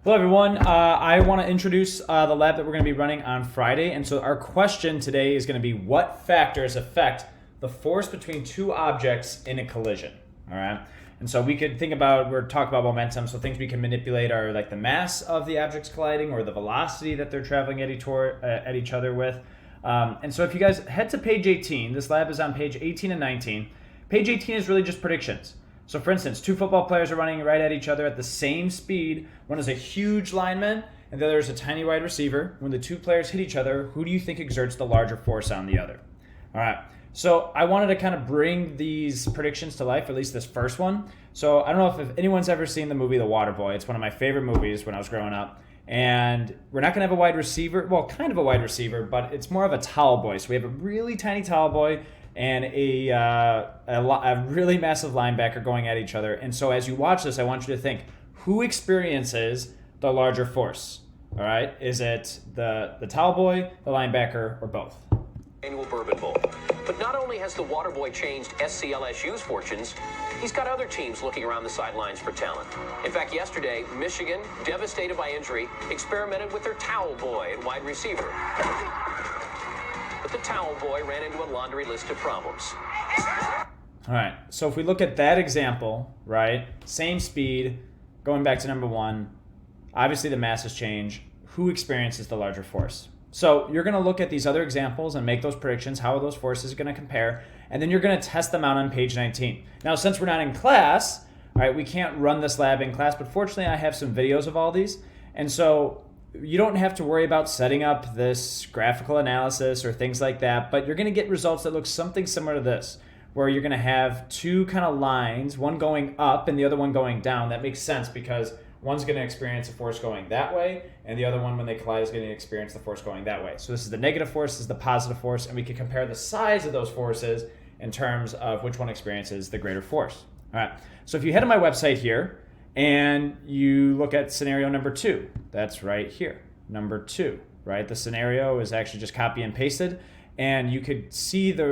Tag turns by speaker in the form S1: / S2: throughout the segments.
S1: Hello everyone, I want to introduce the lab that we're going to be running on Friday. And so our question today is going to be, what factors affect the force between two objects in a collision? All right. And so we could think about, we're talking about momentum, so things we can manipulate are like the mass of the objects colliding or the velocity that they're traveling at each other with. And so if you guys head to page 18, this lab is on page 18 and 19. Page 18 is really just predictions. So for instance, two football players are running right at each other at the same speed. One is a huge lineman and the other is a tiny wide receiver. When the two players hit each other, who do you think exerts the larger force on the other? All right. So I wanted to kind of bring these predictions to life, at least this first one. So I don't know if anyone's ever seen the movie The Waterboy. It's one of my favorite movies when I was growing up. And we're not going to have a wide receiver. Well, kind of a wide receiver, but it's more of a towel boy. So we have a really tiny towel boy and a really massive linebacker going at each other. And so as you watch this, I want you to think, who experiences the larger force? All right? Is it the towel boy, the linebacker, or both?
S2: Annual Bourbon Bowl. But not only has the Waterboy changed SCLSU's fortunes, he's got other teams looking around the sidelines for talent. In fact, yesterday, Michigan, devastated by injury, experimented with their towel boy and wide receiver. But the towel boy ran into a laundry list of problems.
S1: All right, so if we look at that example, right, same speed, going back to number one, obviously the masses change. Who experiences the larger force? So you're going to look at these other examples and make those predictions. How are those forces going to compare? And then you're going to test them out on page 19. Now, since we're not in class, all right, we can't run this lab in class, but fortunately I have some videos of all these. And so you don't have to worry about setting up this graphical analysis or things like that, but you're going to get results that look something similar to this, where you're going to have two kind of lines, one going up and the other one going down. That makes sense because one's going to experience a force going that way, and the other one, when they collide, is going to experience the force going that way. So this is the negative force, this is the positive force, and we can compare the size of those forces in terms of which one experiences the greater force. All right, so if you head to my website here, and you look at scenario number 2, that's right here, number 2, right? The scenario is actually just copy and pasted, and you could see the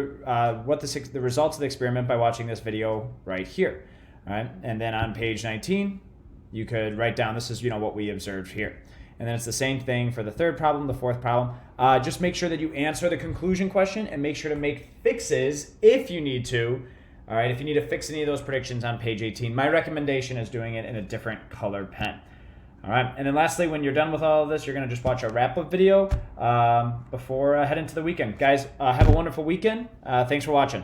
S1: results of the experiment by watching this video right here. All right, and then on page 19, you could write down, this is what we observed here. And then it's the same thing for the third problem, the fourth problem. Just make sure that you answer the conclusion question and make sure to make fixes if you need to. All right, if you need to fix any of those predictions on page 18, my recommendation is doing it in a different colored pen. All right, and then lastly, when you're done with all of this, you're going to just watch a wrap-up video before heading to the weekend. Guys, have a wonderful weekend. Thanks for watching.